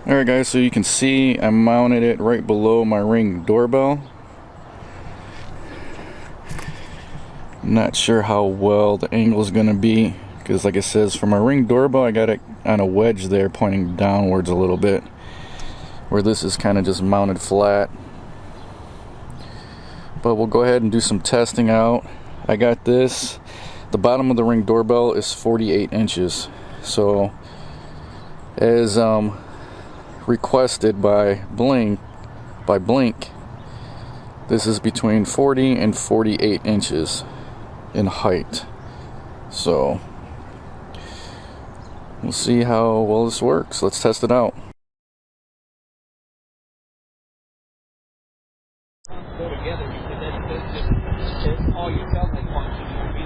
Alright guys, so you can see I mounted it right below my Ring doorbell. Not sure how well the angle is going to be, because like it says, for my Ring doorbell I got it on a wedge there pointing downwards a little bit, where this is kind of just mounted flat. But we'll go ahead and do some testing out. I got this, the bottom of the Ring doorbell is 48 inches, so as requested by Blink, this is between 40 and 48 inches in height. So we'll see how well this works. Let's test it out. Go together, because that's all you tell them function will be.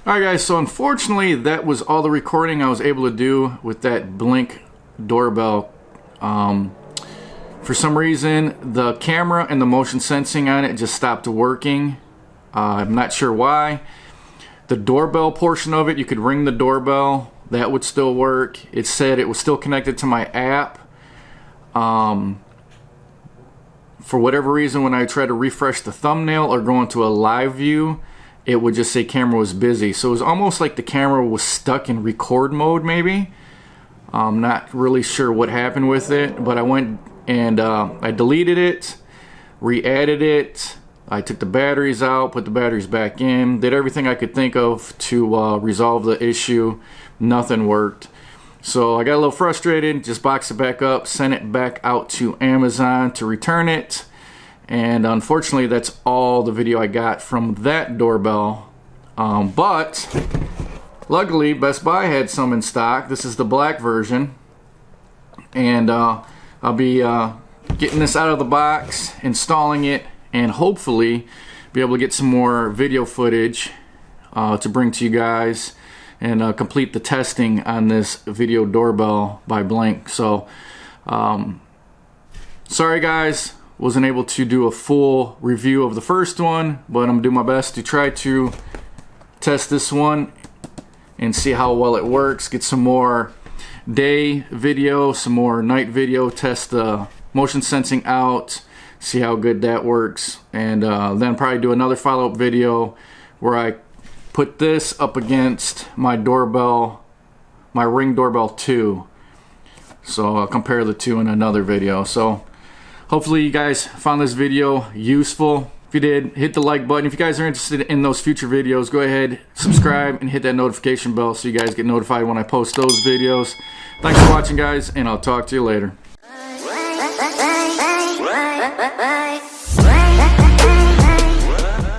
Alright guys, so unfortunately that was all the recording I was able to do with that Blink doorbell. For some reason the camera and the motion sensing on it just stopped working. I'm not sure why. The doorbell portion of it, you could ring the doorbell, that would still work. It said it was still connected to my app. For whatever reason, when I tried to refresh the thumbnail or go into a live view, it would just say camera was busy. So it was almost like the camera was stuck in record mode maybe. I'm not really sure what happened with it, but I went and I deleted it, re-added it. I took the batteries out, put the batteries back in, did everything I could think of to resolve the issue. Nothing worked. So I got a little frustrated, just boxed it back up, sent it back out to Amazon to return it. And unfortunately that's all the video I got from that doorbell. But luckily Best Buy had some in stock. This is the black version, and I'll be getting this out of the box, installing it, and hopefully be able to get some more video footage to bring to you guys and complete the testing on this video doorbell by Blink. So sorry guys, wasn't able to do a full review of the first one, but I'm gonna do my best to try to test this one and see how well it works. Get some more day video, some more night video, test the motion sensing out, see how good that works, and then probably do another follow-up video where I put this up against my doorbell, my Ring Doorbell 2. So I'll compare the two in another video. So hopefully you guys found this video useful. If you did, hit the like button. If you guys are interested in those future videos, go ahead, subscribe, and hit that notification bell so you guys get notified when I post those videos. Thanks for watching guys, and I'll talk to you later.